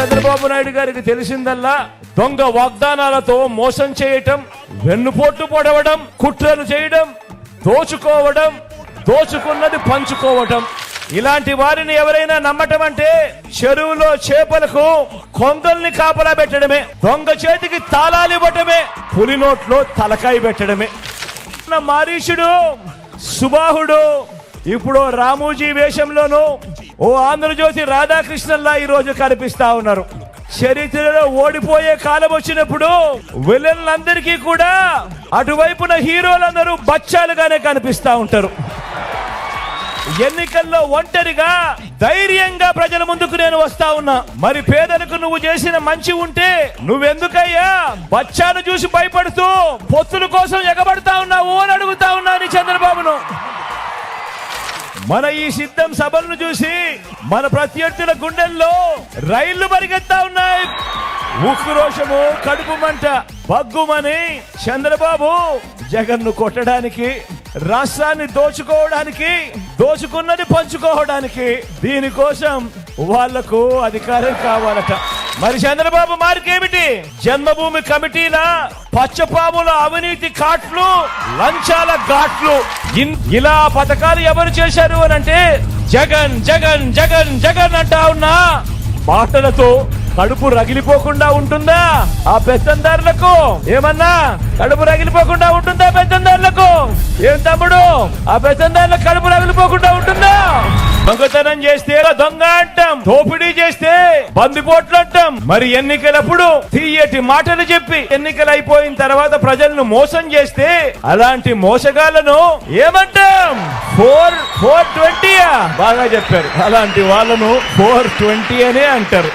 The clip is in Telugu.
చంద్రబాబు నాయుడు గారికి తెలిసిందల్లా దొంగ వాగ్దానాలతో మోసం చేయటం, వెన్నుపోట్లు పొడవడం, కుట్రలు చేయడం, దోచుకోవడం, దోచుకున్నది పంచుకోవటం. ఇలాంటి వారిని ఎవరైనా నమ్మటం అంటే చెరువులో చేపలకు కొంగల్ని కాపలా పెట్టడమే, దొంగ చేతికి తాళాలు ఇవ్వటమే, పులి నోట్లో తలకాయ పెట్టడమే. మారీషుడు, సుబాహుడు ఇప్పుడు రామోజీ వేషంలోనూ ఓ ఆంధ్రజ్యోతి రాధాకృష్ణన్లా ఈ రోజు కనిపిస్తా ఉన్నారు. చరిత్రలో ఓడిపోయే కాలం వచ్చినప్పుడు విలన్లందరికీ కూడా అటువైపున హీరోలందరూ బచ్చాలుగానే కనిపిస్తా ఉంటారు. ఎన్నికల్లో ఒంటరిగా ధైర్యంగా ప్రజల ముందుకు నేను వస్తా ఉన్నా. మరి పేదలకు నువ్వు చేసిన మంచి ఉంటే నువ్వెందుకయ్యా బచ్చాను చూసి భయపడుతూ పొత్తుల కోసం ఎగబడతా ఉన్నావు అని అడుగుతా ఉన్నా నీ చంద్రబాబును. మన ఈ సిద్ధం సభలను చూసి మన ప్రత్యర్థుల గుండెల్లో రైళ్లు పరిగెత్తా ఉన్నాయి. ఉక్రోషము, కడుపు మంట బగ్గుమని చంద్రబాబు జగన్ ను కొట్టడానికి, రాష్ట్రాన్ని దోచుకోవడానికి, దోచుకున్నది పంచుకోవడానికి, దీనికోసం వాళ్లకు అధికారం కావాలట. మరి చంద్రబాబు మార్కేమిటి? జన్మభూమి కమిటీల పచ్చపాముల అవినీతి కాట్లు, లంచాల ఘాట్లు. ఇలా పథకాలు ఎవరు చేశారు అని అంటే జగన్ జగన్ జగన్ జగన్ అంటా ఉన్నా మాటలతో కడుపు రగిలిపోకుండా ఉంటుందా ఆ పెత్తందారులకు? ఏమన్నా కడుపు రగిలిపోకుండా ఉంటుందా పెత్తందారులకు? ఏం తమ్ముడు, ఆ పెత్తందారులకు కడుపు రగిలిపోకుండా ఉంటుందా? దొంగతనం చేస్తే దొంగ అంటాం, దోపిడీ చేస్తే బందిపోట్లు అంటాం. మరి ఎన్నికలప్పుడు తీయటి మాటలు చెప్పి ఎన్నికలు అయిపోయిన తర్వాత ప్రజలను మోసం చేస్తే అలాంటి మోసగాళ్లను ఏమంటాం? 420 బాగా చెప్పారు. అలాంటి వాళ్ళను 420 అనే అంటారు.